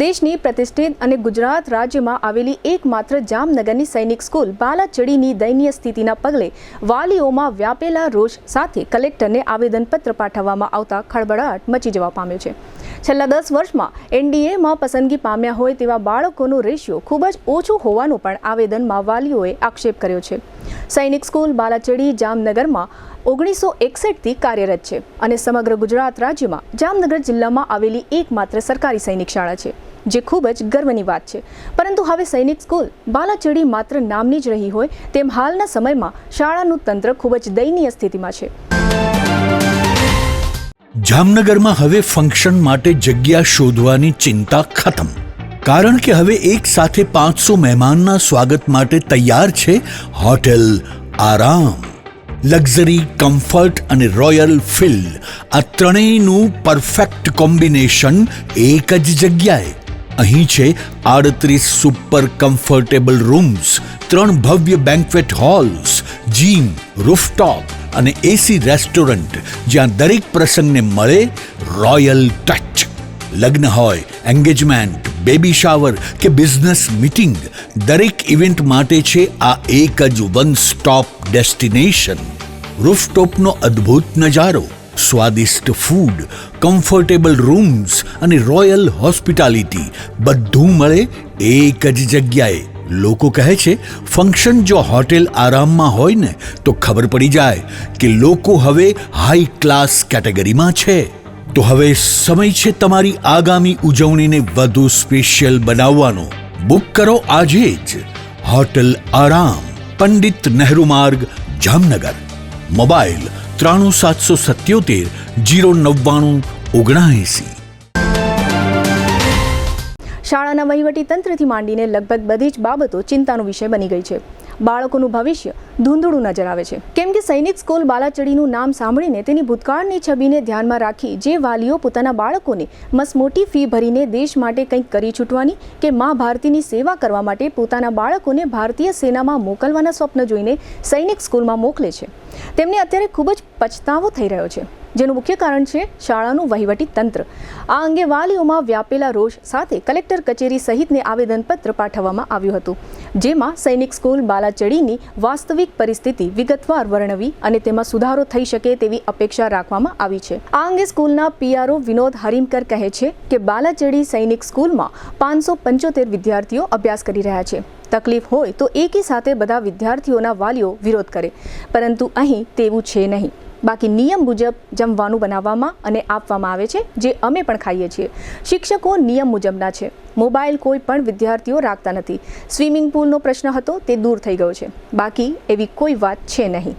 દેશની પ્રતિષ્ઠિત અને ગુજરાત રાજ્યમાં આવેલી એકમાત્ર જામનગરની સૈનિક સ્કૂલ બાલાચડીની દયનીય સ્થિતિના પગલે વાલીઓમાં વ્યાપેલા રોષ સાથે કલેક્ટરને આવેદનપત્ર પાઠવવામાં આવતા ખળબળાટ મચી જવા પામ્યો છે. છેલ્લા 10 વર્ષમાં એનડીએમાં પસંદગી પામ્યા હોય તેવા બાળકોનો રેશિયો ખૂબ જ ઓછો હોવાનો પણ આવેદનમાં વાલીઓએ આક્ષેપ કર્યો છે. સૈનિક સ્કૂલ બાલાચડી જામનગરમાં 1961થી કાર્યરત છે અને સમગ્ર ગુજરાત રાજ્યમાં જામનગર જિલ્લામાં આવેલી એકમાત્ર સરકારી સૈનિક શાળા છે, જે ખૂબ જ ગર્વની વાત છે. પરંતુ હવે સૈનિક સ્કૂલ બાલાચડી માત્ર નામની જ રહી હોય તેમ હાલના સમયમાં શાળાનું તંત્ર ખૂબ જ દયનીય સ્થિતિમાં છે. જામનગરમાં હવે ફંક્શન માટે જગ્યા શોધવાની ચિંતા ખતમ, કારણ કે હવે એક સાથે 500 મહેમાનના સ્વાગત માટે તૈયાર છે હોટેલ આરામ. લક્ઝરી, કમ્ફર્ટ અને રોયલ ફીલ, આ ત્રણેયનું પરફેક્ટ કોમ્બિનેશન એક જ જગ્યાએ. અહીં છે 38 સુપર કમ્ફર્ટેબલ રૂમ્સ, 3 ભવ્ય બેન્ક્વેટ હોલ્સ, જીમ, રૂફટોપ અને એસી રેસ્ટોરન્ટ, જ્યાં દરેક પ્રસંગને મળે રોયલ ટચ. લગ્ન હોય, એન્ગેજમેન્ટ, બેબી શાવર કે બિઝનેસ મીટિંગ, દરેક ઇવેન્ટ માટે છે આ એક જ વન સ્ટોપ ડેસ્ટિનેશન. રૂફટોપનો અદ્ભુત નજારો, સ્વાદિષ્ટ ફૂડ, કમ્ફર્ટેબલ રૂમ્સ અને રોયલ હોસ્પિટાલિટી, બધું મળે એક જ જગ્યાએ. લોકો કહે છે ફંક્શન જો હોટેલ આરામમાં હોય ને તો ખબર પડી જાય કે લોકો હવે હાઈ ક્લાસ કેટેગરીમાં છે. તો હવે સમય છે તમારી આગામી ઉજવણીને વધુ સ્પેશિયલ બનાવવાનો. બુક કરો આજે જ. હોટેલ આરામ, પંડિત નહેરુ માર્ગ, જામનગર. મોબાઈલ 93777 09979. શાળાના વહીવટી તંત્રથી માંડીને લગભગ બધી જ બાબતો ચિંતાનો વિષય બની ગઈ છે. બાળકોનું ભવિષ્ય ધૂંધળું નજર આવે છે, કેમ કે સૈનિક સ્કૂલ બાલાચડીનું નામ સાંભળીને તેની ભૂતકાળની છબીને ધ્યાનમાં રાખી જે વાલીઓ પોતાના બાળકોને મસમોટી ફી ભરીને દેશ માટે કંઈક કરી છૂટવાની કે મા ભારતીની સેવા કરવા માટે પોતાના બાળકોને ભારતીય સેનામાં મોકલવાના સ્વપ્ન જોઈને સૈનિક સ્કૂલમાં મોકલે છે, તેમને અત્યારે ખૂબ જ પછતાવો થઈ રહ્યો છે, જેનું મુખ્ય કારણ છે શાળાનું વહીવટી તંત્ર. આ અંગે વાલીઓમાં વ્યાપેલા રોષ સાથે કલેક્ટર કચેરી સહિતને આવેદનપત્ર પાઠવવામાં આવ્યું હતું, જેમાં સૈનિક સ્કૂલ બાલાચડીની વાસ્તવિક પરિસ્થિતિ વિગતવાર વર્ણવી અને તેમાં સુધારો થઈ શકે તેવી અપેક્ષા રાખવામાં આવી છે. આ અંગે સ્કૂલના પીઆરઓ વિનોદ હરીમકર કહે છે કે બાલાચડી સૈનિક સ્કૂલમાં 575 વિદ્યાર્થીઓ અભ્યાસ કરી રહ્યા છે. તકલીફ હોય તો એકી સાથે બધા વિદ્યાર્થીઓના વાલીઓ વિરોધ કરે, પરંતુ અહીં તેવું છે નહીં. બાકી નિયમ મુજબ જમવાનું બનાવવામાં અને આપવામાં આવે છે, જે અમે પણ ખાઈએ છીએ. શિક્ષકો નિયમ મુજબના છે. મોબાઈલ કોઈ પણ વિદ્યાર્થીઓ રાખતા નથી. સ્વિમિંગ પુલનો પ્રશ્ન હતો તે દૂર થઈ ગયો છે. બાકી એવી કોઈ વાત છે નહીં.